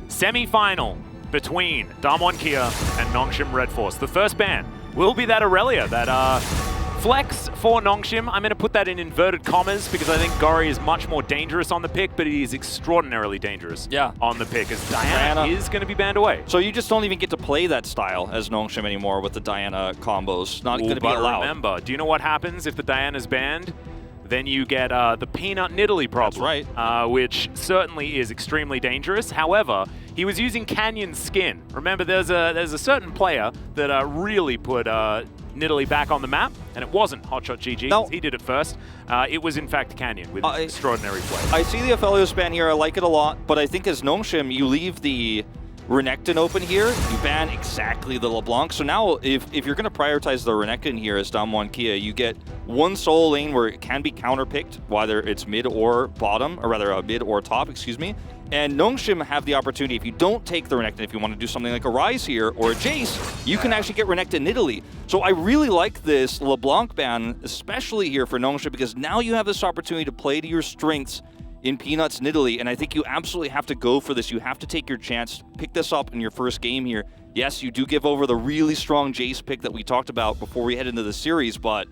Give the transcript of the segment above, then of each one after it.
Semi-final between Damwon Kia and Nongshim Red Force. The first ban will be that Aurelia, that flex for Nongshim. I'm going to put that in inverted commas because I think Gori is much more dangerous on the pick, but he is extraordinarily dangerous on the pick as Diana is going to be banned away. So you just don't even get to play that style as Nongshim anymore with the Diana combos. Not going to be allowed. But remember, do you know what happens if the Diana's banned? Then you get the Peanut Nidalee problem. That's right. Which certainly is extremely dangerous. However, he was using Canyon's skin. Remember, there's a certain player that really put Nidalee back on the map, and it wasn't Hotshot GG. No. He did it first. It was, in fact, Canyon with extraordinary play. I see the Aphelios ban here. I like it a lot, but I think as Nongshim, you leave the Renekton open here, you ban exactly the LeBlanc. So now, if you're going to prioritize the Renekton here as Damwon Kia, you get one solo lane where it can be counterpicked, whether it's mid or bottom, or rather mid or top, excuse me. And Nongshim have the opportunity, if you don't take the Renekton, if you want to do something like a Ryze here or a Jace, you can actually get Renekton Nidalee. So I really like this LeBlanc ban, especially here for Nongshim, because now you have this opportunity to play to your strengths in Peanuts Nidalee, and I think you absolutely have to go for this. You have to take your chance, pick this up in your first game here. Yes, you do give over the really strong Jace pick that we talked about before we head into the series, but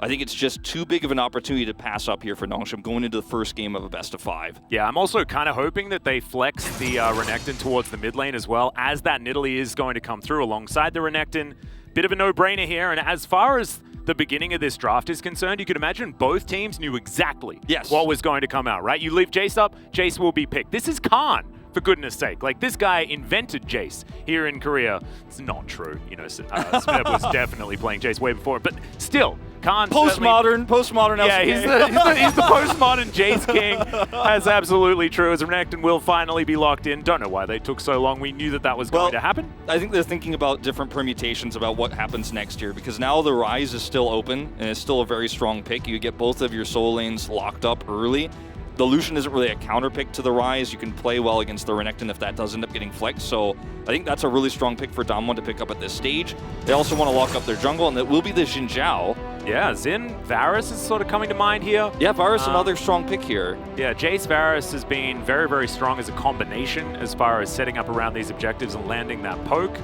I think it's just too big of an opportunity to pass up here for Nongshim going into the first game of a best-of-5. Yeah, I'm also kind of hoping that they flex the Renekton towards the mid lane as well, as that Nidalee is going to come through alongside the Renekton. Bit of a no-brainer here, and as far as the beginning of this draft is concerned, you could imagine both teams knew exactly what was going to come out, right? You leave Jace up, Jace will be picked. This is Khan, for goodness sake. Like, this guy invented Jace here in Korea. It's not true. You know, Smeb was definitely playing Jace way before, but still, Khan Postmodern LCK. Yeah, he's the postmodern Jace king. That's absolutely true, as Renekton will finally be locked in. Don't know why they took so long. We knew that that was going to happen. I think they're thinking about different permutations about what happens next year, because now the Ryze is still open, and it's still a very strong pick. You get both of your solo lanes locked up early. The Lucian isn't really a counter pick to the Ryze. You can play well against the Renekton if that does end up getting flexed. So I think that's a really strong pick for Damwon to pick up at this stage. They also want to lock up their jungle, and it will be the Xin Zhao. Yeah, Xin, Varus is sort of coming to mind here. Yeah, Varus, another strong pick here. Yeah, Jace Varus has been very, very strong as a combination as far as setting up around these objectives and landing that poke.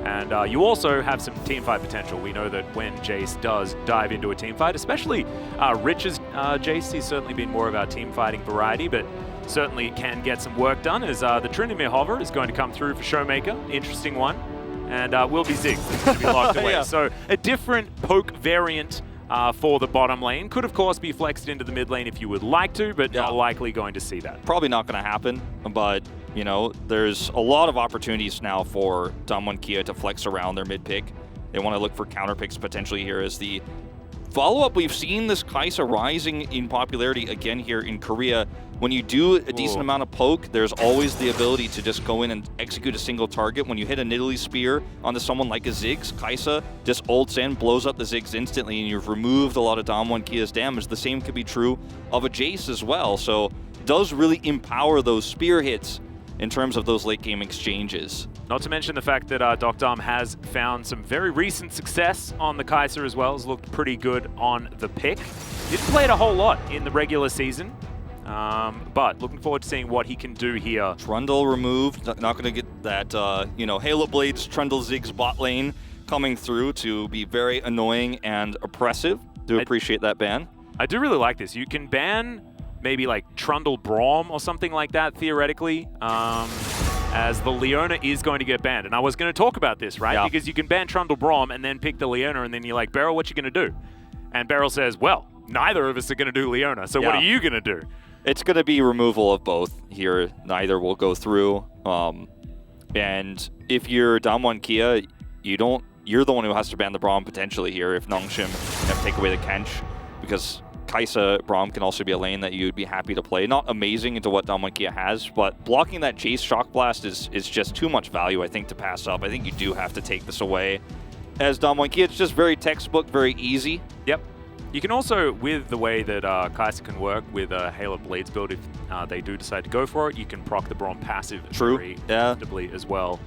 And you also have some teamfight potential. We know that when Jace does dive into a teamfight, especially Rich's Jace, he's certainly been more of our teamfighting variety, but certainly can get some work done as the Tryndamere Hover is going to come through for Showmaker. Interesting one. And will be Ziggs that's going to be locked away. So a different poke variant for the bottom lane. Could, of course, be flexed into the mid lane if you would like to, but not likely going to see that. Probably not going to happen, but you know, there's a lot of opportunities now for Damwon Kia to flex around their mid pick. They want to look for counter picks potentially here as the follow-up. We've seen this Kai'Sa rising in popularity again here in Korea. When you do a decent amount of poke, there's always the ability to just go in and execute a single target. When you hit a Nidalee Spear onto someone like a Ziggs, Kai'Sa just ults in, blows up the Ziggs instantly, and you've removed a lot of Damwon Kia's damage. The same could be true of a Jace as well. So it does really empower those spear hits in terms of those late game exchanges. Not to mention the fact that Doc Dom has found some very recent success on the Kai'Sa as well. Has looked pretty good on the pick. Didn't play it a whole lot in the regular season, but looking forward to seeing what he can do here. Trundle removed. Not going to get that, you know, Halo Blades Trundle Ziggs bot lane coming through to be very annoying and oppressive. Do appreciate that ban. I do really like this. You can ban maybe like Trundle Braum or something like that, theoretically, as the Leona is going to get banned. And I was going to talk about this, right? Yeah. Because you can ban Trundle Braum and then pick the Leona, and then you're like, Beryl, what you going to do? And Beryl says, well, neither of us are going to do Leona, so what are you going to do? It's going to be removal of both here. Neither will go through. And if you're Damwon Kia, you're the one who has to ban the Braum potentially here if Nongshim have to take away the Kench, because Kai'Sa Braum can also be a lane that you'd be happy to play. Not amazing into what Damwon Kia has, but blocking that Jace Shock Blast is just too much value, I think, to pass up. I think you do have to take this away. As Damwon Kia, it's just very textbook, very easy. Yep. You can also, with the way that Kai'Sa can work with a Halo Blades build, if they do decide to go for it, you can proc the Braum passive very comfortably as well,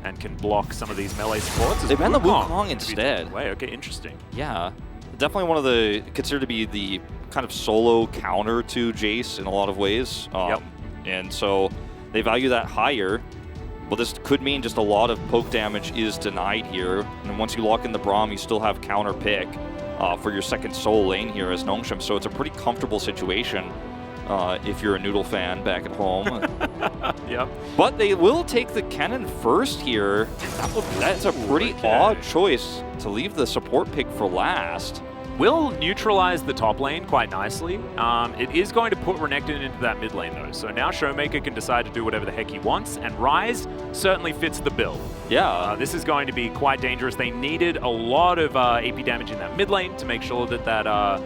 and can block some of these melee supports. They banned the Wukong instead. Okay, interesting. Yeah. Definitely one of the, considered to be the kind of solo counter to Jace in a lot of ways. And so They value that higher. Well, this could mean just a lot of poke damage is denied here. And once you lock in the Braum, you still have counter pick for your second soul lane here as Nongshim. So it's a pretty comfortable situation if you're a Noodle fan back at home. Yep. But they will take the Kennen first here. That's a pretty odd choice to leave the support pick for last. Will neutralize the top lane quite nicely. It is going to put Renekton into that mid lane though. So now Showmaker can decide to do whatever the heck he wants, and Ryze certainly fits the bill. Yeah. This is going to be quite dangerous. They needed a lot of AP damage in that mid lane to make sure that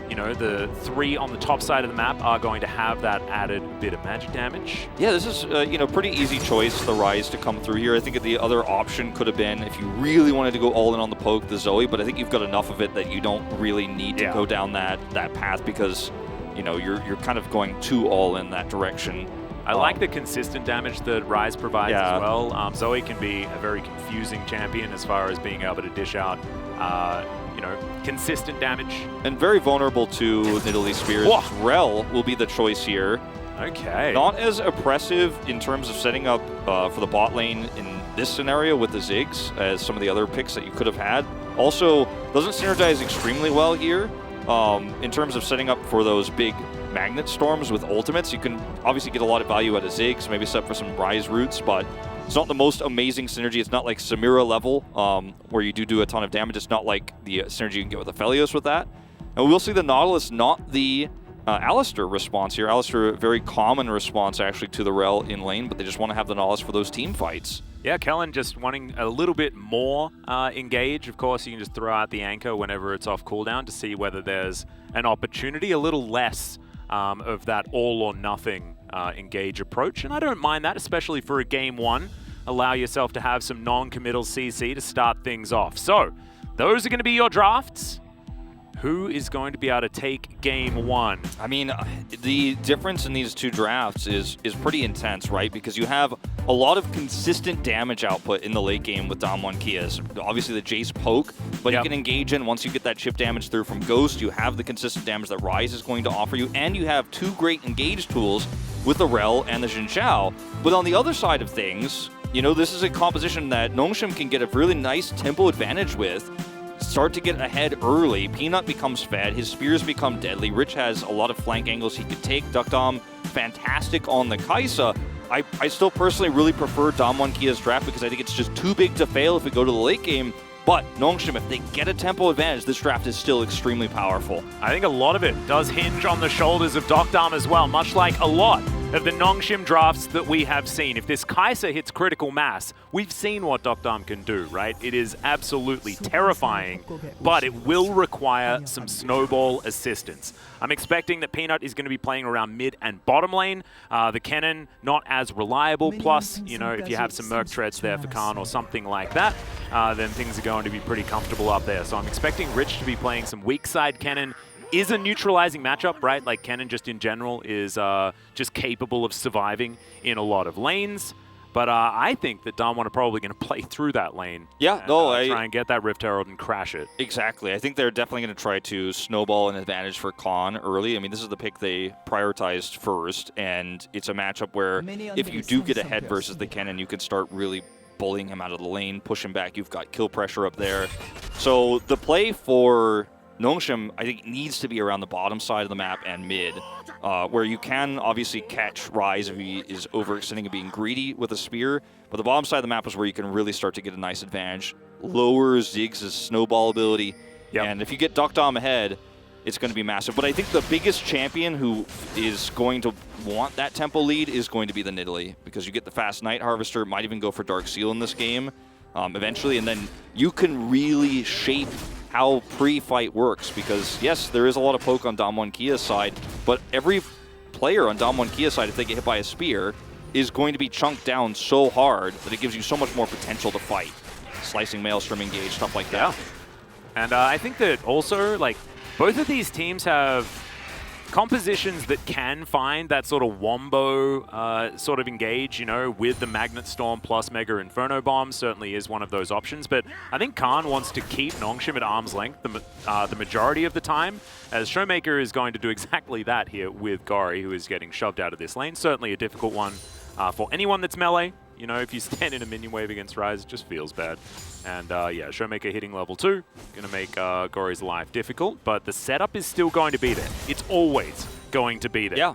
you know, the 3 on the top side of the map are going to have that added bit of magic damage. Yeah, this is, you know, pretty easy choice, the Ryze to come through here. I think the other option could have been, if you really wanted to go all in on the poke, the Zoe, but I think you've got enough of it that you don't really need to go down that path because, you know, you're kind of going too all in that direction. I like the consistent damage that Ryze provides as well. Zoe can be a very confusing champion as far as being able to dish out you know, consistent damage. And very vulnerable to Nidalee Spears. Rel will be the choice here. Okay. Not as oppressive in terms of setting up for the bot lane in this scenario with the Ziggs as some of the other picks that you could have had. Also, doesn't synergize extremely well here in terms of setting up for those big magnet storms with ultimates. You can obviously get a lot of value out of Ziggs, maybe set for some Ryze roots, but it's not the most amazing synergy. It's not like Samira level, where you do a ton of damage. It's not like the synergy you can get with Aphelios with that. And we'll see the Nautilus, not the Alistar response here. Alistar, a very common response actually to the Rel in lane, but they just want to have the Nautilus for those team fights. Yeah, Kellen just wanting a little bit more engage. Of course, you can just throw out the anchor whenever it's off cooldown to see whether there's an opportunity, a little less of that all or nothing engage approach, and I don't mind that, especially for a game 1. Allow yourself to have some non-committal CC to start things off. So, those are going to be your drafts. Who is going to be able to take game 1? I mean, the difference in these two drafts is pretty intense, right? Because you have a lot of consistent damage output in the late game with Damwon Kia's. Obviously the Jace poke, but you can engage in once you get that chip damage through from Ghost. You have the consistent damage that Ryze is going to offer you, and you have 2 great engage tools with the Rel and the Xin Zhao. But on the other side of things, you know, this is a composition that Nongshim can get a really nice tempo advantage with. Start to get ahead early. Peanut becomes fed. His spears become deadly. Rich has a lot of flank angles he could take. Duckdom, fantastic on the Kai'Sa. I still personally really prefer Damwon Kia's draft because I think it's just too big to fail if we go to the late game. But Nongshim, if they get a tempo advantage, this draft is still extremely powerful. I think a lot of it does hinge on the shoulders of Duckdom as well, much like a lot of the Nongshim drafts that we have seen. If this Kai'Sa hits critical mass, we've seen what Duckdom can do, right? It is absolutely terrifying, but it will require some snowball assistance. I'm expecting that Peanut is going to be playing around mid and bottom lane. The Kennen, not as reliable. Plus, you know, if you have some Merc Treads there for Khan or something like that, then things are going to be pretty comfortable up there. So I'm expecting Rich to be playing some weak side Kennen. Is a neutralizing matchup, right? Like Kennen just in general is just capable of surviving in a lot of lanes. But I think that Damwon are probably going to play through that lane. Yeah, and, try and get that Rift Herald and crash it. Exactly. I think they're definitely going to try to snowball an advantage for Khan early. I mean, this is the pick they prioritized first, and it's a matchup where if you do get ahead versus the Kennen, you can start really bullying him out of the lane, push him back. You've got kill pressure up there. So the play for Nongshim, I think, needs to be around the bottom side of the map and mid, where you can obviously catch Ryze if he is overextending and being greedy with a spear, but the bottom side of the map is where you can really start to get a nice advantage. Lowers Ziggs' snowball ability, and if you get Duckdom ahead, it's going to be massive. But I think the biggest champion who is going to want that tempo lead is going to be the Nidalee, because you get the fast Night Harvester, might even go for Dark Seal in this game eventually, and then you can really shape how pre-fight works, because yes, there is a lot of poke on Damwon Kia's side, but every player on Damwon Kia's side, if they get hit by a spear, is going to be chunked down so hard that it gives you so much more potential to fight. Slicing Maelstrom engage, stuff like that. And I think that also, like, both of these teams have compositions that can find that sort of wombo sort of engage, you know, with the Magnet Storm plus Mega Inferno Bomb certainly is one of those options. But I think Khan wants to keep Nongshim at arm's length the majority of the time, as Showmaker is going to do exactly that here with Gori, who is getting shoved out of this lane. Certainly a difficult one For anyone that's melee, you know, if you stand in a minion wave against Ryze, it just feels bad. And yeah, Showmaker hitting level 2, going to make Gory's life difficult, but the setup is still going to be there. It's always going to be there. Yeah.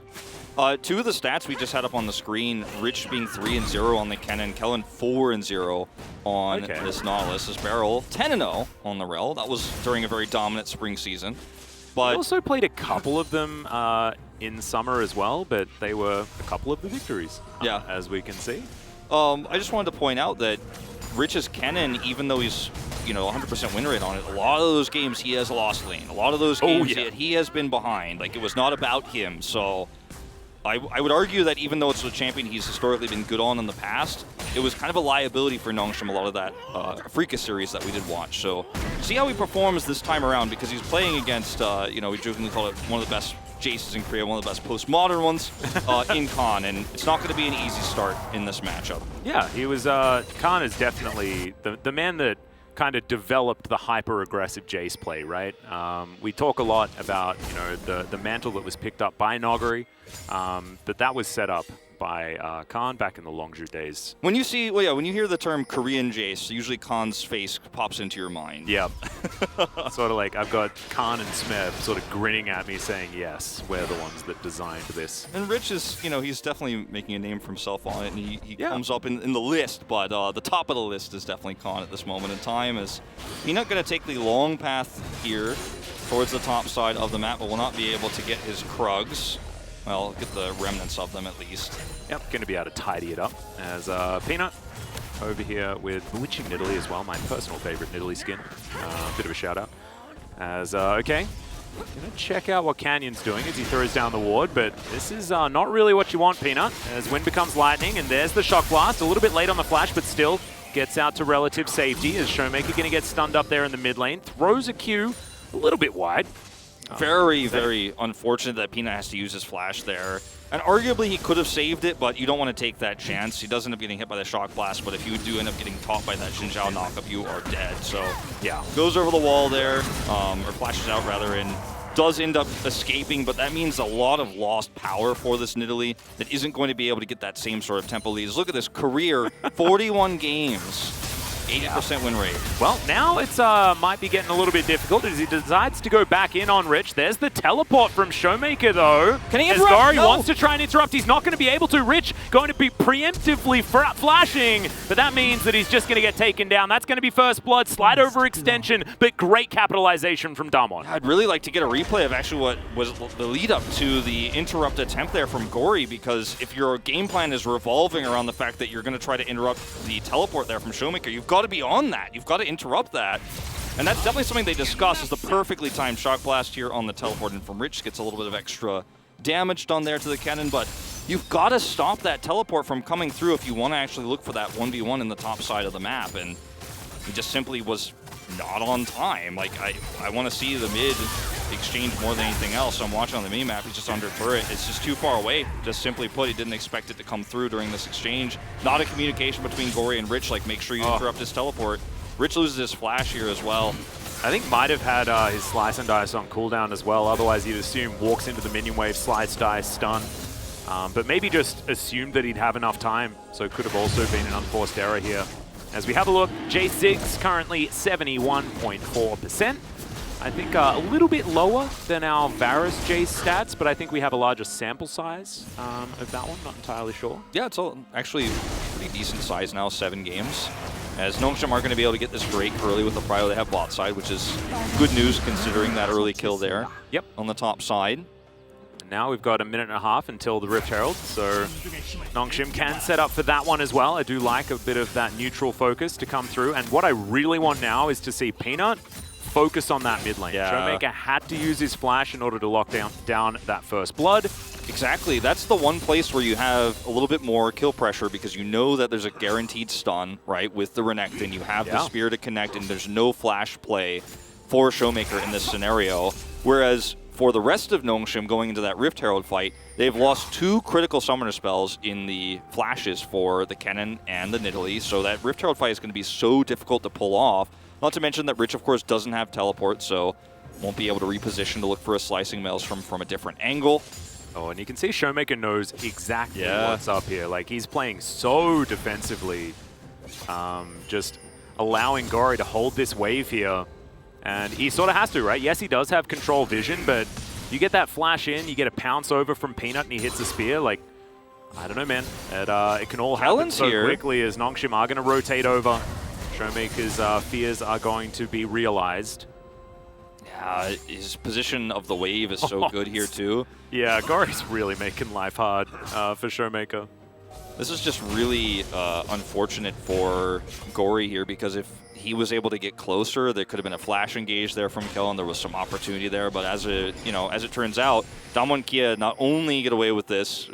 Two of the stats we just had up on the screen, Rich being 3-0 on the Kennen, Kellen 4-0 on this Nautilus, this Barrel 10-0 on the Rel. That was during a very dominant spring season. But we also played a couple of them in summer as well, but they were a couple of the victories, as we can see. I just wanted to point out that Rich's Kennen, even though he's 100% win rate on it, a lot of those games he has lost lane. A lot of those games he has been behind. Like, it was not about him, so I would argue that even though it's a champion he's historically been good on in the past, it was kind of a liability for Nongshim, a lot of that Afrika series that we did watch. So see how he performs this time around, because he's playing against, we jokingly call it one of the best Jaces in Korea, one of the best postmodern ones in Khan, and it's not going to be an easy start in this matchup. Yeah, he was, Khan is definitely the man that kind of developed the hyper-aggressive Jace play, right? We talk a lot about, the mantle that was picked up by Noguri, but that was set up by Khan back in the Longzhu days. When you see, when you hear the term Korean Jace, usually Khan's face pops into your mind. Yeah. Sort of like I've got Khan and Smith sort of grinning at me saying, yes, we're the ones that designed this. And Rich is, he's definitely making a name for himself on it, and he comes up in the list, but the top of the list is definitely Khan at this moment in time, as he's not going to take the long path here towards the top side of the map, but will not be able to get his Krugs. Well, get the remnants of them at least. Yep, going to be able to tidy it up as Peanut over here with Bewitching Nidalee as well, my personal favorite Nidalee skin. Bit of a shout out. As, okay, going to check out what Canyon's doing as he throws down the ward, but this is not really what you want, Peanut, as Wind becomes Lightning, and there's the Shock Blast. A little bit late on the flash, but still gets out to relative safety as Showmaker going to get stunned up there in the mid lane. Throws a Q a little bit wide. Very, very unfortunate that Peanut has to use his flash there. And arguably he could have saved it, but you don't want to take that chance. He does end up getting hit by the Shock Blast, but if you do end up getting caught by that Xin Zhao knockup, you are dead. So yeah, goes over the wall there, or flashes out rather, and does end up escaping, but that means a lot of lost power for this Nidalee that isn't going to be able to get that same sort of tempo leads. Look at this career, 41 games. 80% win rate. Well, now it's might be getting a little bit difficult as he decides to go back in on Rich. There's the teleport from Showmaker, though. Can he interrupt? As Gory wants to try and interrupt. He's not going to be able to. Rich going to be preemptively flashing, but that means that he's just going to get taken down. That's going to be first blood, slide over extension, but great capitalization from Damwon. I'd really like to get a replay of actually what was the lead up to the interrupt attempt there from Gory, because if your game plan is revolving around the fact that you're going to try to interrupt the teleport there from Showmaker, you've got to be on that. You've got to interrupt that. And that's definitely something they discuss, is the perfectly timed Shock Blast here on the teleport, and from Rich gets a little bit of extra damage done there to the cannon, but you've got to stop that teleport from coming through if you want to actually look for that 1v1 in the top side of the map, and he just simply was not on time. Like, I want to see the mid exchange more than anything else, so I'm watching on the mini-map. He's just under turret. It's just too far away. Just simply put, he didn't expect it to come through during this exchange. Not a communication between Gory and Rich, like, make sure you interrupt his teleport. Rich loses his flash here as well. I think might have had his Slice and Dice on cooldown as well. Otherwise, you'd assume walks into the minion wave, Slice, Dice, stun. But maybe just assumed that he'd have enough time, so it could have also been an unforced error here. As we have a look, J6 currently 71.4%. I think a little bit lower than our Varus Jace stats, but I think we have a larger sample size of that one, not entirely sure. Yeah, it's actually pretty decent size now, 7 games. As Nongshim are going to be able to get this break early with the prio they have bot side, which is good news considering that early kill there. Yep. On the top side. Now we've got a minute and a half until the Rift Herald, so Nongshim can set up for that one as well. I do like a bit of that neutral focus to come through, and what I really want now is to see Peanut focus on that mid lane. Yeah. Showmaker had to use his flash in order to lock down that first blood. Exactly. That's the one place where you have a little bit more kill pressure, because you know that there's a guaranteed stun, right, with the Renekton. You have the spear to connect, and there's no flash play for Showmaker in this scenario. Whereas for the rest of Nongshim going into that Rift Herald fight, they've lost 2 critical summoner spells in the flashes for the Kennen and the Nidalee, so that Rift Herald fight is going to be so difficult to pull off. Not to mention that Rich, of course, doesn't have teleport, so won't be able to reposition to look for a slicing maelstrom from a different angle. Oh, and you can see Showmaker knows exactly what's up here. Like, he's playing so defensively, just allowing Gory to hold this wave here. And he sort of has to, right? Yes, he does have control vision, but you get that flash in, you get a pounce over from Peanut, and he hits the spear. Like, I don't know, man. It can all happen so quickly as Nongshim are going to rotate over. Showmaker's fears are going to be realized. Yeah, his position of the wave is so good here, too. Yeah, Gory's really making life hard for Showmaker. This is just really unfortunate for Gory here, because if he was able to get closer, there could have been a flash engage there from Kellen. There was some opportunity there, but as it turns out, Damwon Kia not only get away with this,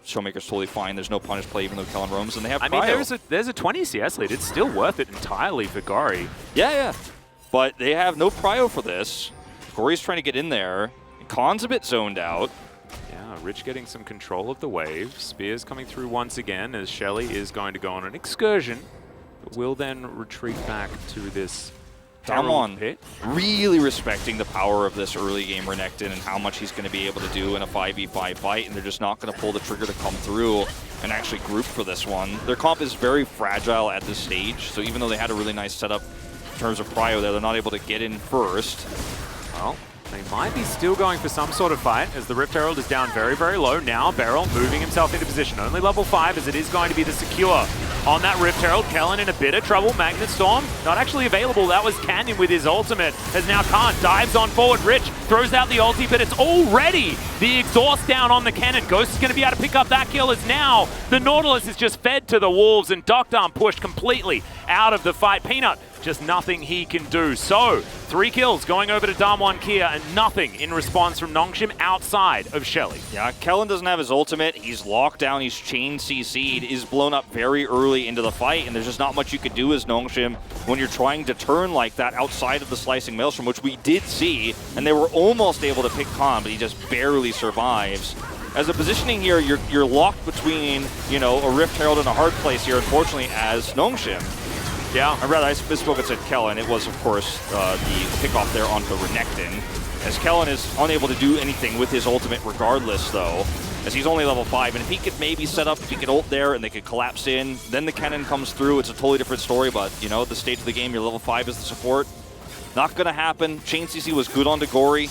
Showmaker's totally fine. There's no punish play even though Kellen roams, and they have Cryo. I mean, there's a 20 CS lead. It's still worth it entirely for Gory. Yeah. But they have no prio for this. Gory's trying to get in there. Khan's a bit zoned out. Yeah, Rich getting some control of the wave. Spears coming through once again as Shelly is going to go on an excursion. But will then retreat back to this Damwon pit. Really respecting the power of this early game Renekton and how much he's going to be able to do in a 5v5 fight, and they're just not going to pull the trigger to come through and actually group for this one. Their comp is very fragile at this stage, so even though they had a really nice setup in terms of prio there, they're not able to get in first. Well, they might be still going for some sort of fight as the Rift Herald is down very, very low. Now Beryl moving himself into position. Only level 5 as it is going to be the secure on that Rift Herald. Kellen in a bit of trouble. Magnet Storm not actually available. That was Canyon with his ultimate as now Khan dives on forward. Rich throws out the ulti, but it's already the exhaust down on the cannon. Ghost is going to be able to pick up that kill as now the Nautilus is just fed to the wolves and Doctarm pushed completely out of the fight. Peanut, just nothing he can do. So, 3 kills going over to Damwon Kia and nothing in response from Nongshim outside of Shelly. Yeah, Kellen doesn't have his ultimate. He's locked down. He's chain CC'd. Is blown up very early into the fight, and there's just not much you could do as Nongshim when you're trying to turn like that outside of the Slicing Maelstrom, which we did see, and they were almost able to pick Khan, but he just barely survives. As a positioning here, you're locked between, a Rift Herald and a hard place here, unfortunately, as Nongshim. Yeah. Or rather, I misspoke and said Kellen. It was, of course, the pickoff there onto Renekton. As Kellen is unable to do anything with his ultimate regardless, though, as he's only level 5. And if he could maybe set up, if he could ult there and they could collapse in, then the cannon comes through. It's a totally different story, but, at the stage of the game, you're level 5 as the support. Not going to happen. Chain CC was good onto Gory.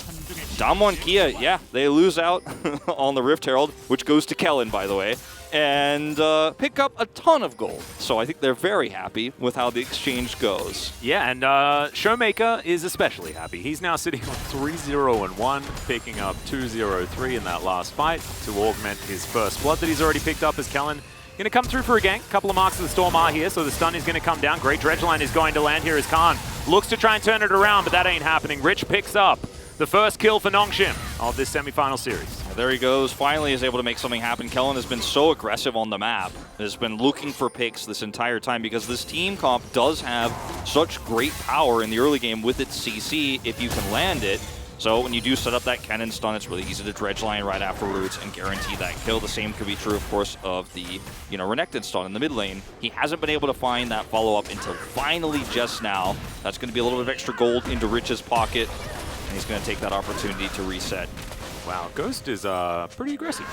Damwon Kia, yeah, they lose out on the Rift Herald, which goes to Kellen, by the way, and pick up a ton of gold. So I think they're very happy with how the exchange goes. Yeah, and Showmaker is especially happy. He's now sitting on 3-0-1, picking up 2-0-3 in that last fight to augment his first blood that he's already picked up as Kellen. Going to come through for a gank. A couple of marks of the Storm are here, so the stun is going to come down. Great Dredge Line is going to land here as Khan looks to try and turn it around, but that ain't happening. Rich picks up the first kill for Nongshim of this semifinal series. There he goes. Finally is able to make something happen. Kellen has been so aggressive on the map. Has been looking for picks this entire time because this team comp does have such great power in the early game with its CC if you can land it. So when you do set up that cannon stun, it's really easy to dredge line right afterwards and guarantee that kill. The same could be true, of course, of the Renekton stun in the mid lane. He hasn't been able to find that follow-up until finally just now. That's going to be a little bit of extra gold into Rich's pocket, and he's going to take that opportunity to reset. Wow, Ghost is pretty aggressive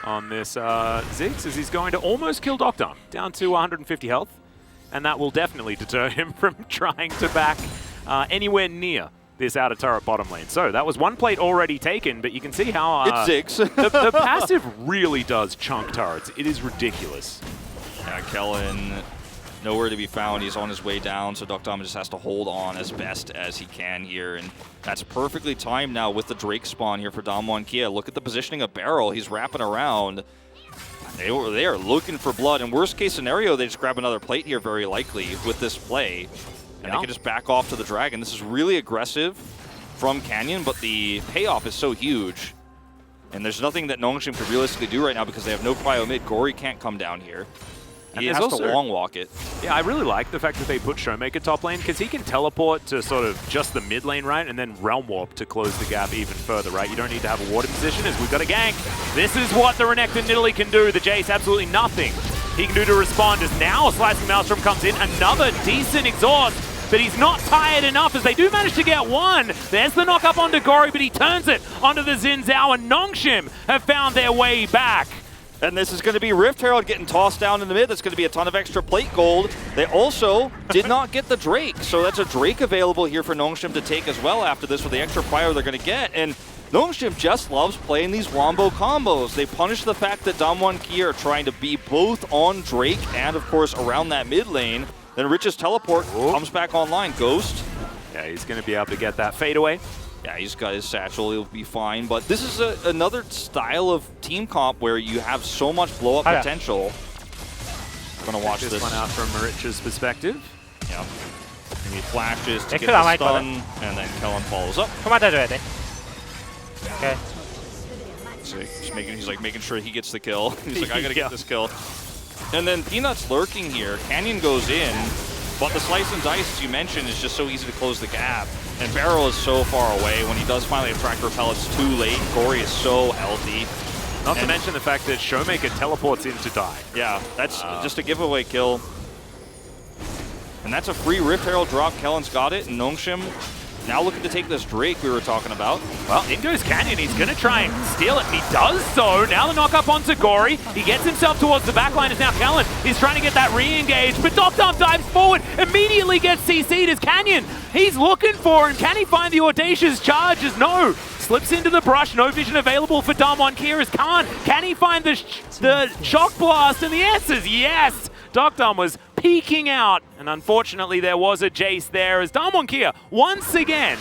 on this Ziggs as he's going to almost kill Doctarm, down to 150 health, and that will definitely deter him from trying to back anywhere near this outer turret bottom lane. So that was one plate already taken, but you can see how it's Ziggs. the passive really does chunk turrets. It is ridiculous. Yeah, Kellen nowhere to be found. He's on his way down, so Doctarm just has to hold on as best as he can here, and that's perfectly timed now with the Drake spawn here for Damwon Kia. Look at the positioning of Beryl. He's wrapping around. They are looking for blood. In worst case scenario, they just grab another plate here very likely with this play. And they can just back off to the dragon. This is really aggressive from Canyon, but the payoff is so huge. And there's nothing that Nongshim could realistically do right now because they have no prio mid. Gory can't come down here. He has to long walk it. Yeah, I really like the fact that they put Showmaker top lane because he can teleport to sort of just the mid lane, right? And then Realm Warp to close the gap even further, right? You don't need to have a water position as we've got a gank. This is what the Renekton Nidalee can do. The Jace, absolutely nothing he can do to respond as now a Slicing Maelstrom comes in. Another decent exhaust but he's not tired enough as they do manage to get one. There's the knock up onto Gory, but he turns it onto the Xin Zhao, and Nongshim have found their way back. And this is going to be Rift Herald getting tossed down in the mid. That's going to be a ton of extra plate gold. They also did not get the Drake, so that's a Drake available here for Nongshim to take as well after this with the extra fire they're going to get. And Nongshim just loves playing these wombo combos. They punish the fact that Damwon Kia are trying to be both on Drake and, of course, around that mid lane. Then Rich's teleport comes back online. Ghost. Yeah, he's going to be able to get that fadeaway. Yeah, he's got his satchel, he'll be fine. But this is another style of team comp where you have so much blow-up potential. I'm going to watch this one out from Rich's perspective. Yeah. And he flashes to get the stun, and then Kellen follows up. Come on, ready. Okay. So he's like making sure he gets the kill. He's like, I got to get this kill. And then Peanut's lurking here. Canyon goes in, but the slice and dice, as you mentioned, is just so easy to close the gap. And Barrel is so far away. When he does finally attract repel, it's too late. Gory is so healthy. Not to mention the fact that Showmaker teleports in to die. Yeah, that's just a giveaway kill. And that's a free Rift Herald drop. Kellen's got it, and Nongshim now looking to take this Drake we were talking about. Well, in goes Canyon. He's going to try and steal it, and he does so. Now the knock up onto Gory. He gets himself towards the backline as now Kellen is trying to get that re-engage, but Doctom dives forward, immediately gets CC'd as Canyon. He's looking for him. Can he find the audacious charges? No. Slips into the brush. No vision available for Damwon Kia as Khan. Can he find the shock blast? And the answer is yes. Doctom was peeking out, and unfortunately there was a Jace there as Damwon Kia, once again,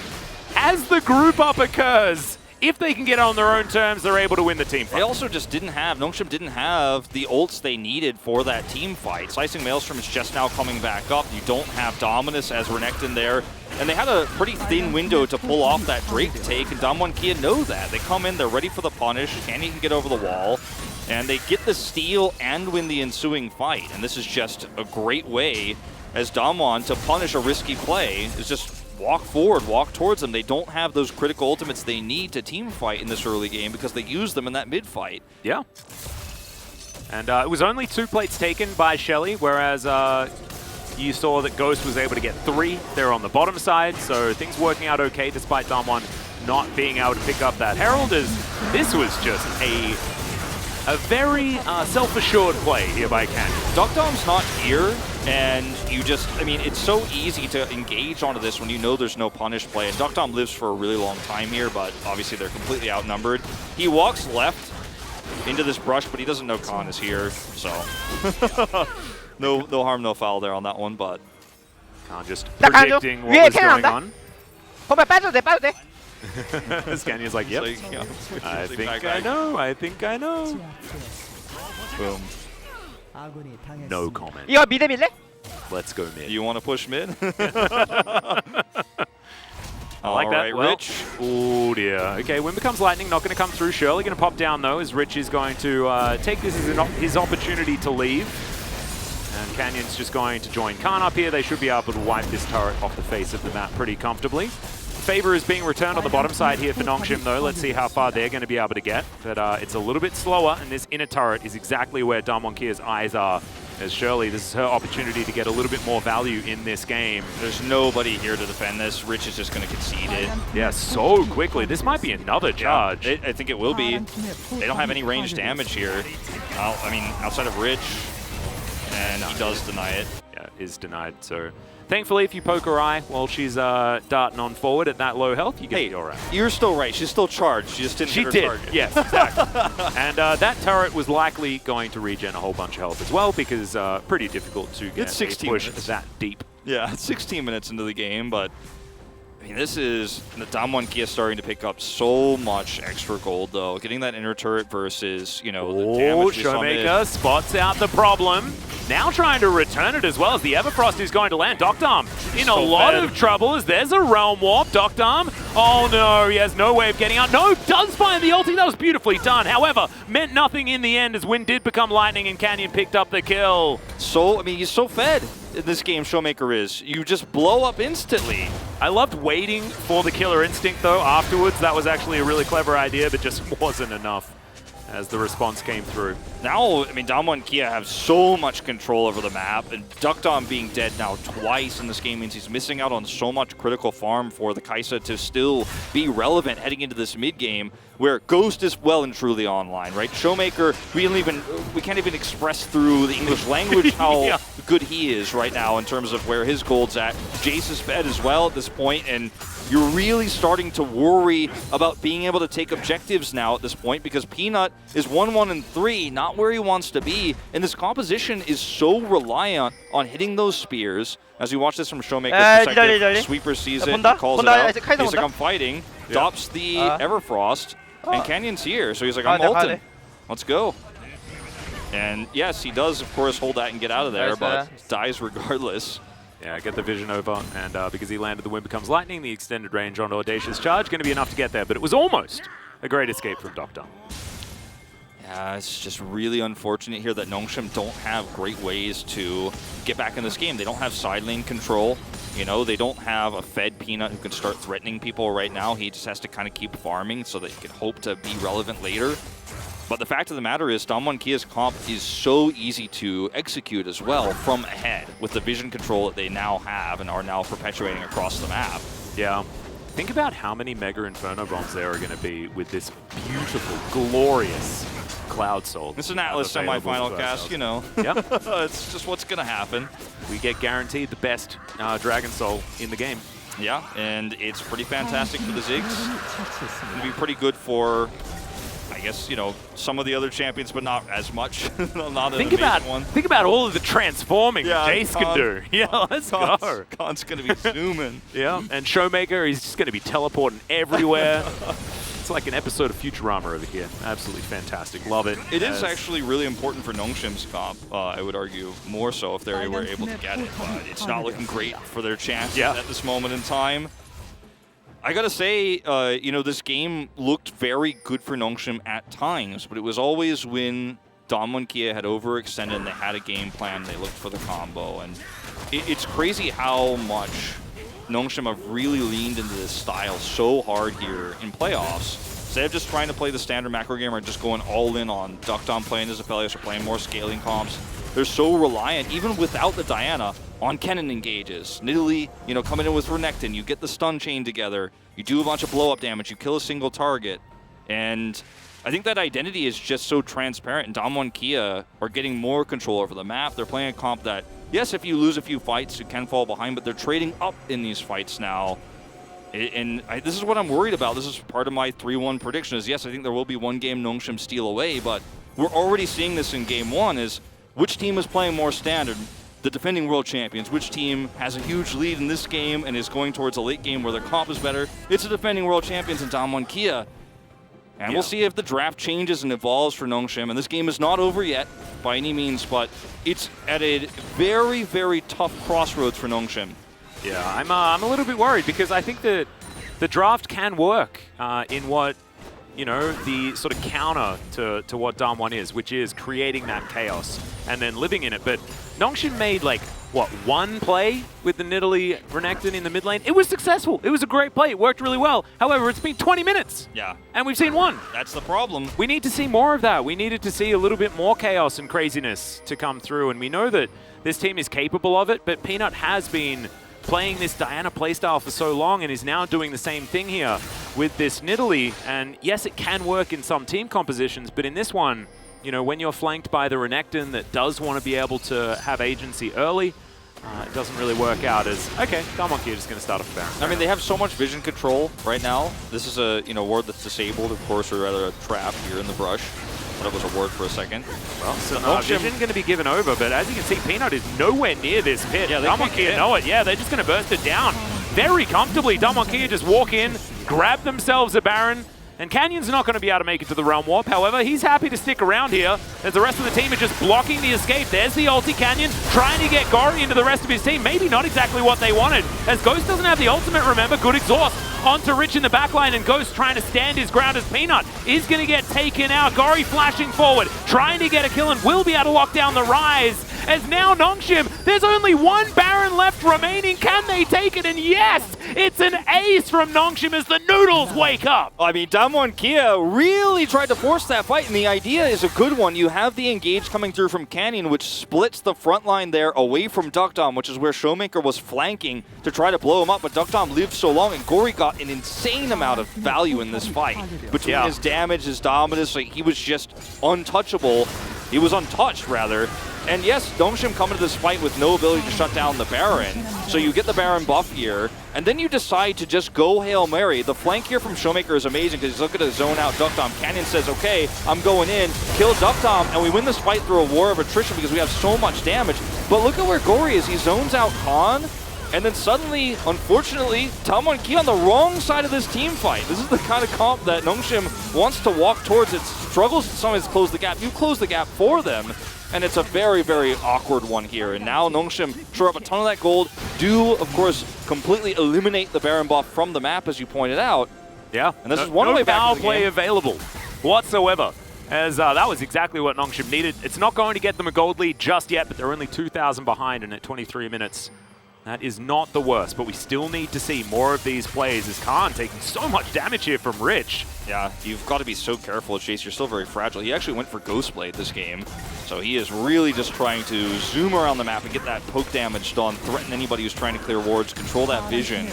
as the group up occurs, if they can get on their own terms, they're able to win the team fight. They also just Nongshim didn't have the ults they needed for that team fight. Slicing Maelstrom is just now coming back up. You don't have Dominus as Renekton there. And they had a pretty thin window to pull off that Drake take, and Damwon Kia know that. They come in, they're ready for the punish. Canyon can get over the wall, and they get the steal and win the ensuing fight. And this is just a great way as Damwon to punish a risky play, is just walk forward, walk towards them. They don't have those critical ultimates they need to team fight in this early game because they use them in that mid fight. Yeah. And it was only 2 plates taken by Shelly, whereas you saw that Ghost was able to get 3 there on the bottom side, so things working out okay despite Damwon not being able to pick up that Herald. As this was just a very self-assured play here by Canyon. Doctom's not here, and you just, I mean, it's so easy to engage onto this when you know there's no punish play. And Doctom lives for a really long time here, but obviously they're completely outnumbered. He walks left into this brush, but he doesn't know Khan is here, so no harm, no foul there on that one, but Khan just predicting what was going on. Canyon's like, yep. Like, yeah. I think I know. Boom. No comment. 이거 미드 밀래? Let's go mid. You want to push mid? I like that. Right, Well, Rich. Oh dear. Okay, Wind becomes lightning. Not going to come through. Shirley going to pop down though, as Rich is going to take this as his opportunity to leave. And Canyon's just going to join Khan up here. They should be able to wipe this turret off the face of the map pretty comfortably. Favor is being returned on the bottom side here for Nongshim though. Let's see how far they're going to be able to get. But it's a little bit slower, and this inner turret is exactly where Damwon Kia's eyes are. As Shirley, this is her opportunity to get a little bit more value in this game. There's nobody here to defend this. Rich is just going to concede it. Yeah, so quickly. This might be another charge. Yeah, I think it will be. They don't have any range damage here. I mean, outside of Rich, and he does deny it. Yeah, is denied. So thankfully, if you poke her eye while she's darting on forward at that low health, you get the aura. You're still right. She's still charged. She just didn't hit her target. Yes, exactly. And that turret was likely going to regen a whole bunch of health as well, because pretty difficult to get a push that deep. Yeah, it's 16 minutes into the game, but I mean, this is the Damwon Kia starting to pick up so much extra gold, though. Getting that inner turret versus, you know, the damage we saw mid. Showmaker spots out the problem. Now trying to return it as well, as the Everfrost is going to land. Doctom in a lot of trouble as there's a Realm Warp. Doctom, oh no, he has no way of getting out. No, does find the ulti. That was beautifully done. However, meant nothing in the end as Wind did become lightning and Canyon picked up the kill. So, I mean, he's so fed in this game, Showmaker is. You just blow up instantly. I loved waiting for the killer instinct though afterwards. That was actually a really clever idea, but just wasn't enough as the response came through. Now, I mean, Damwon and Kia have so much control over the map, and Duckdom being dead now twice in this game means he's missing out on so much critical farm for the Kai'Sa to still be relevant heading into this mid game, where Ghost is well and truly online, right? Showmaker, we can't even express through the English language how yeah. good he is right now in terms of where his gold's at. Jace is fed as well at this point, and you're really starting to worry about being able to take objectives now at this point, because Peanut is 1-1-3, not where he wants to be, and this composition is so reliant on hitting those spears. As we watch this from Showmaker's perspective, Sweeper sees it, calls it out. He's like, I'm fighting, drops the Everfrost, and Canyon's here, so he's like, I'm ulting. Let's go. And yes, he does, of course, hold that and get out of there, but dies regardless. Yeah, get the vision over, and because he landed the Wind Becomes Lightning, the extended range on Audacious Charge, going to be enough to get there, but it was almost a great escape from Duckdom. Yeah, it's just really unfortunate here that Nongshim don't have great ways to get back in this game. They don't have side lane control. You know, they don't have a fed Peanut who can start threatening people right now. He just has to kind of keep farming so that he can hope to be relevant later. But the fact of the matter is, Damwon Kia's comp is so easy to execute as well from ahead with the vision control that they now have and are now perpetuating across the map. Yeah. Think about how many Mega Inferno bombs there are going to be with this beautiful, glorious Cloud Soul. It's an Atlas semifinal cast, you know. Yeah. It's just what's going to happen. We get guaranteed the best Dragon Soul in the game. Yeah, and it's pretty fantastic for the Ziggs. It's going to be pretty good for, I guess, you know, some of the other champions, but not as much. Not think about all of the transforming Jace can do. Yeah, let's go. Khan's going to be zooming. Yeah, and Showmaker, he's just going to be teleporting everywhere. It's like an episode of Futurama over here. Absolutely fantastic. Love it. It is actually really important for Nongshim's comp, I would argue, more so if they were able to get it. But it's not looking great for their chance at this moment in time. I gotta say, you know, this game looked very good for Nongshim at times, but it was always when Damwon Kia had overextended and they had a game plan, they looked for the combo. And it's crazy how much Nongshim have really leaned into this style so hard here in playoffs. Instead of just trying to play the standard macro game or just going all in on Duckdom playing as Aphelios or playing more scaling comps, they're so reliant, even without the Diana, on Kennen engages. Nidalee, you know, coming in with Renekton, you get the stun chain together, you do a bunch of blow-up damage, you kill a single target, and I think that identity is just so transparent, and Damwon Kia are getting more control over the map. They're playing a comp that, yes, if you lose a few fights, you can fall behind, but they're trading up in these fights now. And this is what I'm worried about. This is part of my 3-1 prediction is, yes, I think there will be one game Nongshim steal away, but we're already seeing this in game one is which team is playing more standard? The defending world champions. Which team has a huge lead in this game and is going towards a late game where their comp is better? It's the defending world champions in Damwon Kia. And we'll see if the draft changes and evolves for Nongshim. And this game is not over yet by any means, but it's at a very, very tough crossroads for Nongshim. Yeah, I'm a little bit worried because I think that the draft can work in what, you know, the sort of counter to what Damwon is, which is creating that chaos and then living in it. But Nongshim made, like, what, one play with the Nidalee Renekton in the mid lane? It was successful. It was a great play. It worked really well. However, it's been 20 minutes. Yeah. And we've seen one. That's the problem. We need to see more of that. We needed to see a little bit more chaos and craziness to come through. And we know that this team is capable of it, but Peanut has been playing this Diana playstyle for so long and is now doing the same thing here with this Nidalee. And yes, it can work in some team compositions, but in this one, you know, when you're flanked by the Renekton that does want to be able to have agency early, it doesn't really work out as, okay, Damwon Kia just going to start off Baron. I mean, they have so much vision control right now. This is a, you know, ward that's disabled, of course, or rather a trap here in the brush. That was a ward for a second. Well, so vision going to be given over, but as you can see, Peanut is nowhere near this pit. Yeah, Damwon Kia know it. Yeah, they're just going to burst it down very comfortably. Damwon Kia just walk in, grab themselves a Baron, and Canyon's not going to be able to make it to the Realm Warp. However, he's happy to stick around here as the rest of the team are just blocking the escape. There's the ulti Canyon, trying to get Gori into the rest of his team. Maybe not exactly what they wanted, as Ghost doesn't have the ultimate, remember. Good exhaust onto Rich in the backline, and Ghost trying to stand his ground as Peanut is going to get taken out. Gori flashing forward, trying to get a kill, and will be able to lock down the Rise as now Nongshim, there's only one Baron left remaining. Can they take it? And yes, it's an ace from Nongshim as the Noodles wake up. I mean, Damwon Kia really tried to force that fight, and the idea is a good one. You have the engage coming through from Canyon, which splits the front line there away from Duckdom, which is where Showmaker was flanking to try to blow him up, but Duckdom lived so long, and Gory got an insane amount of value in this fight. Between his damage, his dominance, like, he was just untouchable. He was untouched, rather. And yes, Nongshim coming to this fight with no ability to shut down the Baron. So you get the Baron buff here, and then you decide to just go Hail Mary. The flank here from Showmaker is amazing because he's looking to zone out Duckdom. Canyon says, okay, I'm going in, kill Duckdom, and we win this fight through a war of attrition because we have so much damage. But look at where Gory is. He zones out Khan, and then suddenly, unfortunately, Damwon Kia on the wrong side of this team fight. This is the kind of comp that Nongshim wants to walk towards. It struggles to sometimes close the gap. You close the gap for them, and it's a very, very awkward one here. And now Nongshim shore up a ton of that gold, do, of course, completely eliminate the Baron buff from the map, as you pointed out. Yeah, and this is one way back foul to the play game. available whatsoever. As that was exactly what Nongshim needed. It's not going to get them a gold lead just yet, but they're only 2,000 behind, and at 23 minutes, that is not the worst, but we still need to see more of these plays as Khan taking so much damage here from Rich. Yeah, you've got to be so careful, Chase. You're still very fragile. He actually went for Ghostblade this game, so he is really just trying to zoom around the map and get that poke damage done, threaten anybody who's trying to clear wards, control that vision.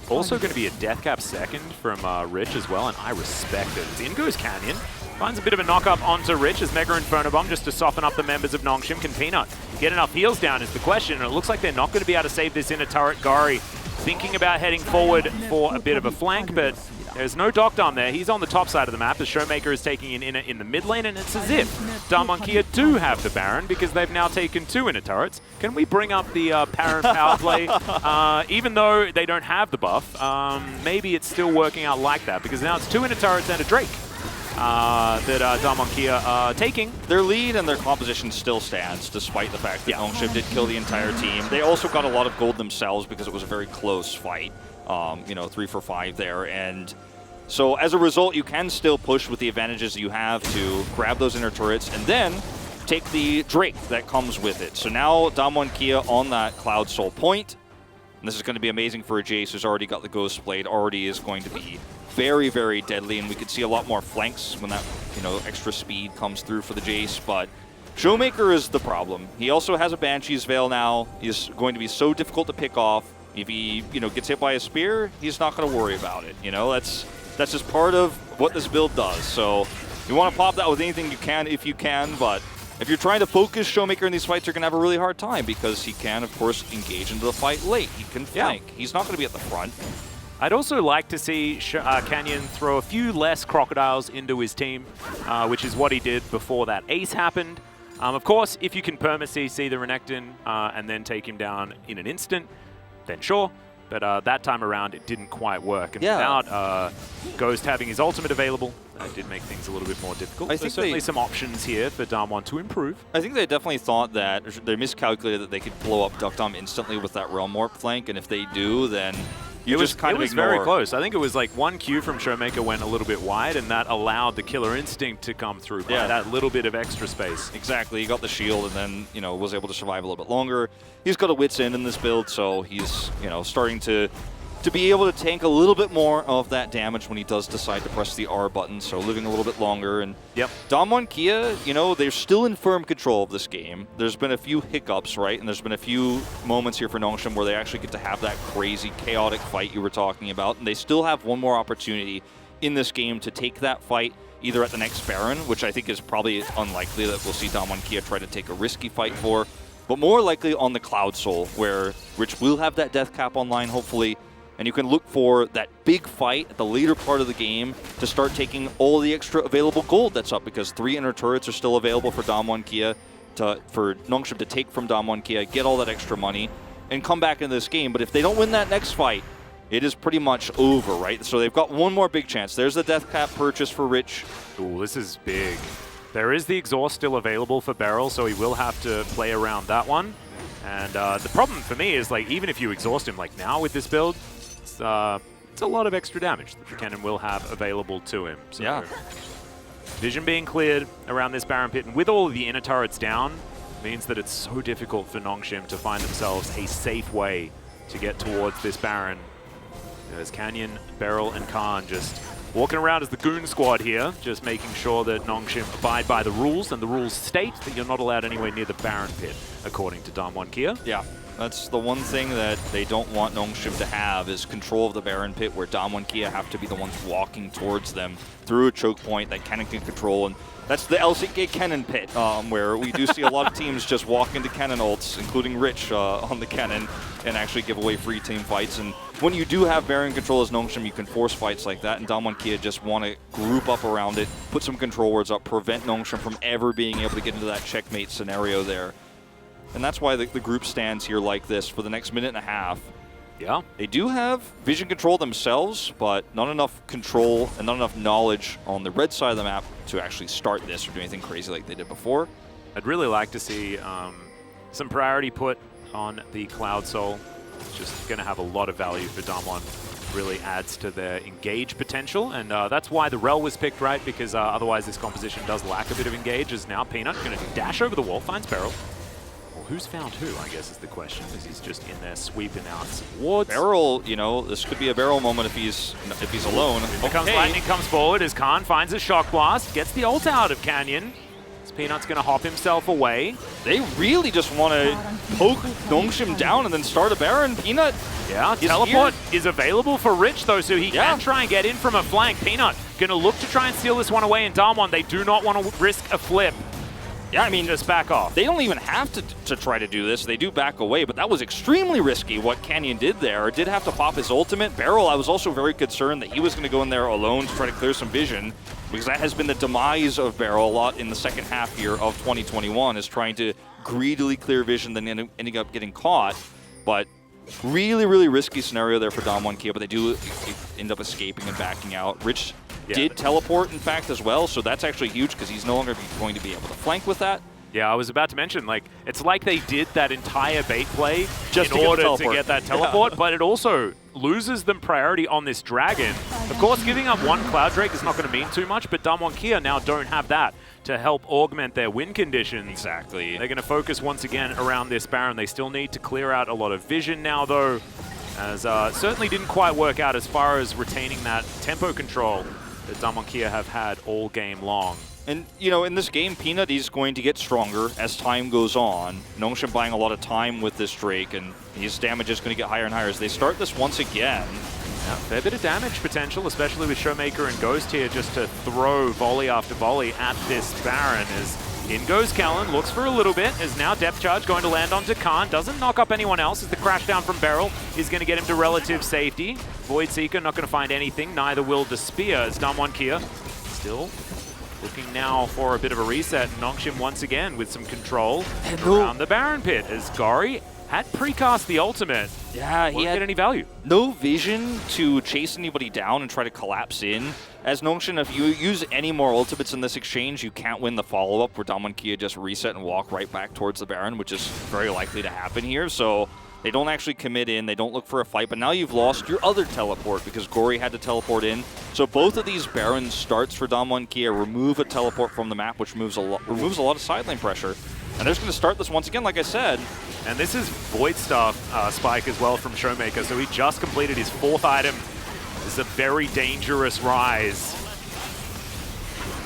Also going to be a death cap second from Rich as well, and I respect it. As in goes Canyon. Finds a bit of a knock-up onto Rich as Mega Inferno Bomb just to soften up the members of Nongshim. Can Peanut get enough heals down is the question, and it looks like they're not going to be able to save this inner turret. Gari thinking about heading forward for a bit of a flank, but there's no Duckdom there. He's on the top side of the map as Showmaker is taking an inner in the mid lane, and it's as if Damwon Kia do have the Baron because they've now taken 2 inner turrets. Can we bring up the Baron power play? Even though they don't have the buff, maybe it's still working out like that because now it's 2 inner turrets and a Drake. That Damwon Kia are taking. Their lead and their composition still stands, despite the fact that Nongshim did kill the entire team. They also got a lot of gold themselves because it was a very close fight. You know, 3 for 5 there. And so as a result, you can still push with the advantages you have to grab those inner turrets and then take the Drake that comes with it. So now Damwon Kia on that Cloud Soul point. And this is going to be amazing for a Jace who's already got the Ghost Blade, already is going to be very, very deadly, and we could see a lot more flanks when that, you know, extra speed comes through for the Jace, but Showmaker is the problem. He also has a Banshee's Veil now. He's going to be so difficult to pick off. If he, you know, gets hit by a spear, he's not going to worry about it. You know, that's just part of what this build does. So you want to pop that with anything you can if you can, but if you're trying to focus Showmaker in these fights, you're going to have a really hard time because he can, of course, engage into the fight late. He can flank. Yeah. He's not going to be at the front. I'd also like to see Canyon throw a few less crocodiles into his team, which is what he did before that ace happened. Of course, if you can perma-CC the Renekton and then take him down in an instant, then sure. But that time around, it didn't quite work. And without Ghost having his ultimate available, it did make things a little bit more difficult. There's certainly some options here for Damwon to improve. I think they definitely thought that they miscalculated that they could blow up Duckdom instantly with that Realm Warp flank, and if they do, then it was very close. I think it was like 1 Q from Showmaker went a little bit wide, and that allowed the Killer Instinct to come through by that little bit of extra space. Exactly. He got the shield and then, you know, was able to survive a little bit longer. He's got a Wit's End in this build, so he's, you know, starting to be able to tank a little bit more of that damage when he does decide to press the R button, so living a little bit longer. And Damwon Kia, you know, they're still in firm control of this game. There's been a few hiccups, right? And there's been a few moments here for Nongshim where they actually get to have that crazy, chaotic fight you were talking about. And they still have one more opportunity in this game to take that fight either at the next Baron, which I think is probably unlikely that we'll see Damwon Kia try to take a risky fight for, but more likely on the Cloud Soul, where Rich will have that death cap online, hopefully. And you can look for that big fight at the later part of the game to start taking all the extra available gold that's up, because 3 inner turrets are still available for Damwon Kia, for Nongshim to take from Damwon Kia, get all that extra money, and come back into this game. But if they don't win that next fight, it is pretty much over, right? So they've got one more big chance. There's the death cap purchase for Rich. Ooh, this is big. There is the exhaust still available for Beryl, so he will have to play around that one. And the problem for me is, like, even if you exhaust him, like now with this build, it's a lot of extra damage that the cannon will have available to him. So vision being cleared around this Baron pit, and with all of the inner turrets down, means that it's so difficult for Nongshim to find themselves a safe way to get towards this Baron. There's Canyon, Beryl, and Khan just walking around as the goon squad here, just making sure that Nongshim abide by the rules, and the rules state that you're not allowed anywhere near the Baron pit, according to Damwon Kia. Yeah, that's the one thing that they don't want Nongshim to have is control of the Baron pit, where Damwon Kia have to be the ones walking towards them through a choke point that Kennen can control. And that's the LCK Kennen pit, where we do see a lot of teams just walk into Kennen ults, including Rich on the Kennen, and actually give away free team fights. And when you do have Baron control as Nongshim, you can force fights like that, and Damwon Kia just want to group up around it, put some control wards up, prevent Nongshim from ever being able to get into that checkmate scenario there. And that's why the group stands here like this for the next minute and a half. Yeah. They do have vision control themselves, but not enough control and not enough knowledge on the red side of the map to actually start this or do anything crazy like they did before. I'd really like to see some priority put on the Cloud Soul. It's just going to have a lot of value for Damwon. Really adds to their engage potential, and that's why the Rel was picked, right? Because otherwise this composition does lack a bit of engage, as now Peanut going to dash over the wall, finds Beryl. Well, who's found who, I guess is the question, as he's just in there sweeping out some wards. Beryl, you know, this could be a Beryl moment if he's alone. Lightning comes forward as Khan finds a Shock Blast, gets the ult out of Canyon. Peanut's going to hop himself away. They really just want to poke Nongshim down and then start a Baron. Peanut, yeah, teleport is available for Rich, though, so he can try and get in from a flank. Peanut going to look to try and steal this one away, and Damwon, they do not want to risk a flip. Yeah, I mean, just back off. They don't even have to try to do this. They do back away, but that was extremely risky what Canyon did there. Did have to pop his ultimate. Beryl, I was also very concerned that he was going to go in there alone to try to clear some vision, because that has been the demise of Beryl a lot in the second half here of 2021, is trying to greedily clear vision, then ending up getting caught. But really, really risky scenario there for Damwon Kia, but they do end up escaping and backing out. Rich did teleport, in fact, as well, so that's actually huge because he's no longer going to be able to flank with that. Yeah, I was about to mention, like, it's like they did that entire bait play just in order to get that teleport, but it also loses them priority on this dragon. Of course, giving up one Cloud Drake is not going to mean too much, but Damwon Kia now don't have that to help augment their win conditions. Exactly. They're going to focus once again around this Baron. They still need to clear out a lot of vision now, though, as certainly didn't quite work out as far as retaining that tempo control that Damwon Kia have had all game long. And, you know, in this game, Peanut is going to get stronger as time goes on. Nongshim buying a lot of time with this Drake, and his damage is going to get higher and higher as they start this once again. Yeah, fair bit of damage potential, especially with Showmaker and Ghost here, just to throw volley after volley at this Baron. As in goes Callan, looks for a little bit, is now Depth Charge going to land onto Khan. Doesn't knock up anyone else, as the crash down from Beryl is going to get him to relative safety. Void Seeker not going to find anything, neither will the Spear, as Damwon Kia still looking now for a bit of a reset. Nongshim once again with some control around the Baron pit, as Gori had precast the ultimate. Yeah, he didn't get any value. No vision to chase anybody down and try to collapse in. As Nongshim, if you use any more ultimates in this exchange, you can't win the follow-up where Damwon Kia just reset and walk right back towards the Baron, which is very likely to happen here. So they don't actually commit in, they don't look for a fight, but now you've lost your other teleport because Gori had to teleport in. So both of these Baron starts for Damwon Kia remove a teleport from the map, which removes a lot of side lane pressure. And they're just going to start this once again, like I said. And this is Void Staff spike as well from Showmaker, so he just completed his 4th item. This is a very dangerous rise.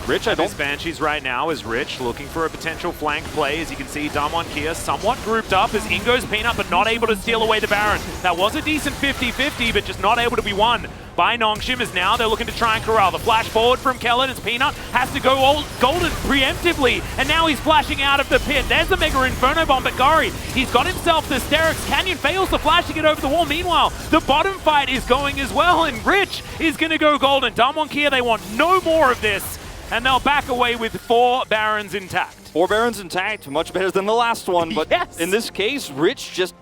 Rich, His Banshees right now is Rich, looking for a potential flank play. As you can see, Damwon Kia somewhat grouped up as in goes Peanut, but not able to steal away the Baron. That was a decent 50-50, but just not able to be won by Nongshim, as now they're looking to try and corral. The flash forward from Kellen as Peanut has to go golden preemptively, and now he's flashing out of the pit. There's the Mega Inferno Bomb, but Gori, he's got himself the Sterix. Canyon fails to flash to get over the wall. Meanwhile, the bottom fight is going as well, and Rich is going to go golden. Damwon Kia, they want no more of this, and they'll back away with 4 Barons intact. 4 Barons intact, much better than the last one, but yes. In this case, Rich just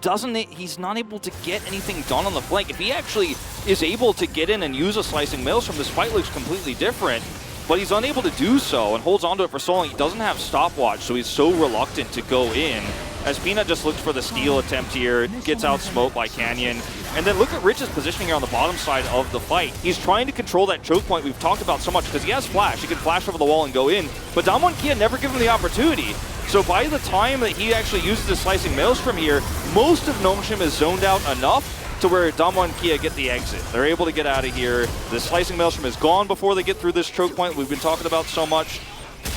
he's not able to get anything done on the flank. If he actually is able to get in and use a Slicing Maelstrom, this fight looks completely different, but he's unable to do so and holds onto it for so long. He doesn't have stopwatch, so he's so reluctant to go in. As Peanut just looks for the steal attempt here, gets out smoked by Canyon. And then look at Rich's positioning here on the bottom side of the fight. He's trying to control that choke point we've talked about so much because he has flash. He can flash over the wall and go in, but Damwon Kia never give him the opportunity. So by the time that he actually uses the Slicing Maelstrom here, most of Nongshim is zoned out enough to where Damwon and Kia get the exit. They're able to get out of here. The Slicing Maelstrom is gone before they get through this choke point we've been talking about so much.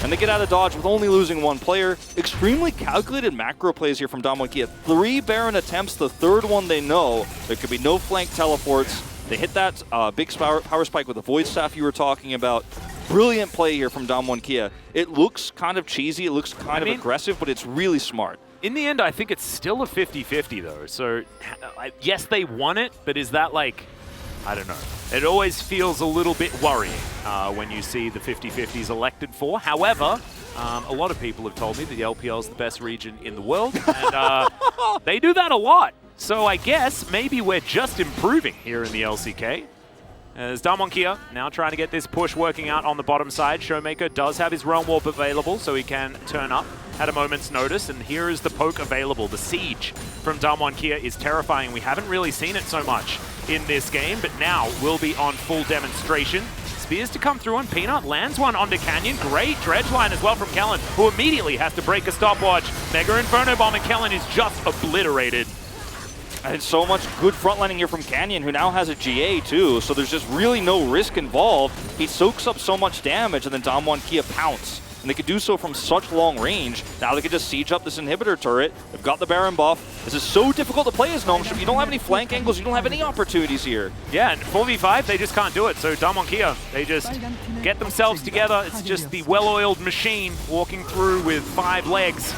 And they get out of dodge with only losing one player. Extremely calculated macro plays here from Damwon and Kia. 3 Baron attempts, the third one they know. There could be no flank teleports. They hit that big power spike with the Void Staff you were talking about. Brilliant play here from Damwon and Kia. It looks kind of cheesy, it looks kind of aggressive, but it's really smart. In the end, I think it's still a 50-50 though. So, yes, they won it, but is that like, I don't know. It always feels a little bit worrying when you see the 50-50s elected for. However, a lot of people have told me that the LPL is the best region in the world, and they do that a lot. So I guess maybe we're just improving here in the LCK. As Damwon Kia now trying to get this push working out on the bottom side. Showmaker does have his Realm Warp available, so he can turn up at a moment's notice. And here is the poke available. The siege from Damwon Kia is terrifying. We haven't really seen it so much in this game, but now will be on full demonstration. Spears to come through, and Peanut lands one onto Canyon. Great dredge line as well from Kellen, who immediately has to break a stopwatch. Mega Inferno Bomb, and Kellen is just obliterated. And so much good frontlining here from Canyon, who now has a GA too, so there's just really no risk involved. He soaks up so much damage, and then Damwon and Kia pounce. And they could do so from such long range. Now they could just siege up this inhibitor turret. They've got the Baron buff. This is so difficult to play as Nongshim. You don't have any flank angles, you don't have any opportunities here. Yeah, and 4v5, they just can't do it. So Damwon and Kia, they just get themselves together. It's just the well-oiled machine walking through with 5 legs.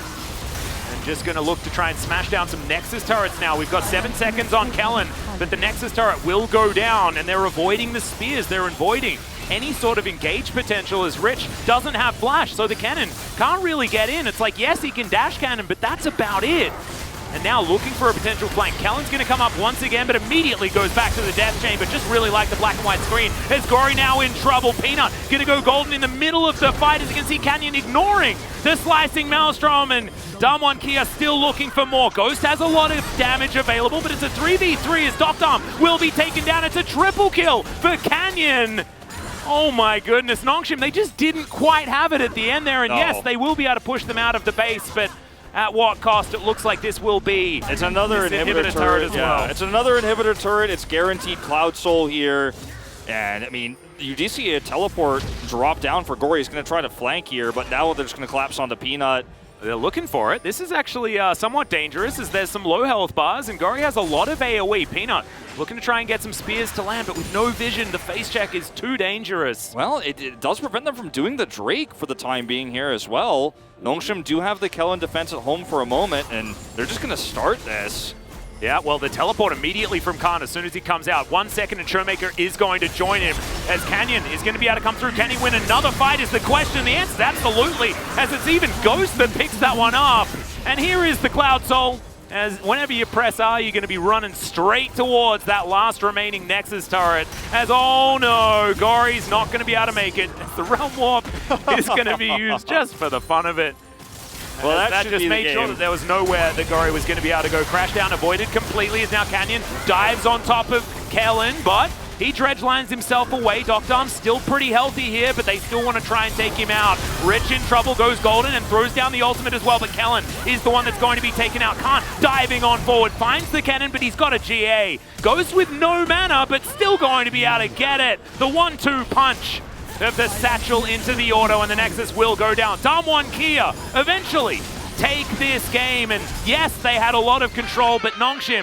And just going to look to try and smash down some Nexus turrets now. We've got 7 seconds on Kellen, but the Nexus turret will go down, and they're avoiding the spears. They're avoiding any sort of engage potential, as Rich doesn't have flash, so the cannon can't really get in. It's like, yes, he can dash cannon, but that's about it. And now looking for a potential flank. Kellen's going to come up once again, but immediately goes back to the death chamber. Just really like the black and white screen. As Gory now in trouble. Peanut going to go golden in the middle of the fight. As you can see, Canyon ignoring the slicing Maelstrom, and Damwon and Kia still looking for more. Ghost has a lot of damage available, but it's a 3v3 as Doctom will be taken down. It's a triple kill for Canyon. Oh my goodness, Nongshim, they just didn't quite have it at the end there, and yes, they will be able to push them out of the base, but at what cost? It looks like this will be. It's another inhibitor turret as well. It's another inhibitor turret. It's guaranteed Cloud Soul here. And I mean, you do see a teleport drop down for Gory. He's going to try to flank here, but now they're just going to collapse onto Peanut. They're looking for it. This is actually somewhat dangerous, as there's some low health bars, and Gory has a lot of AoE. Peanut looking to try and get some spears to land, but with no vision, the face check is too dangerous. Well, it does prevent them from doing the Drake for the time being here as well. Nongshim do have the Kellen defense at home for a moment, and they're just going to start this. Yeah, well, the teleport immediately from Khan as soon as he comes out. 1 second, and Showmaker is going to join him, as Canyon is going to be able to come through. Can he win another fight is the question. The answer is absolutely, as it's even Ghost that picks that one up. And here is the Cloud Soul, as whenever you press R, you're going to be running straight towards that last remaining Nexus turret. As, oh no, Gory's not going to be able to make it. As the Realm Warp is going to be used just for the fun of it. Well, that just made sure that there was nowhere that Gory was going to be able to go. Crash down, avoided completely, as now Canyon dives on top of Kellen, but he dredge lines himself away. Doctom's still pretty healthy here, but they still want to try and take him out. Rich in trouble, goes golden and throws down the ultimate as well, but Kellen is the one that's going to be taken out. Khan diving on forward, finds the cannon, but he's got a GA. Goes with no mana, but still going to be able to get it. The 1-2 punch of the satchel into the auto, and the Nexus will go down. Damwon and Kia eventually take this game, and yes, they had a lot of control, but Nongshim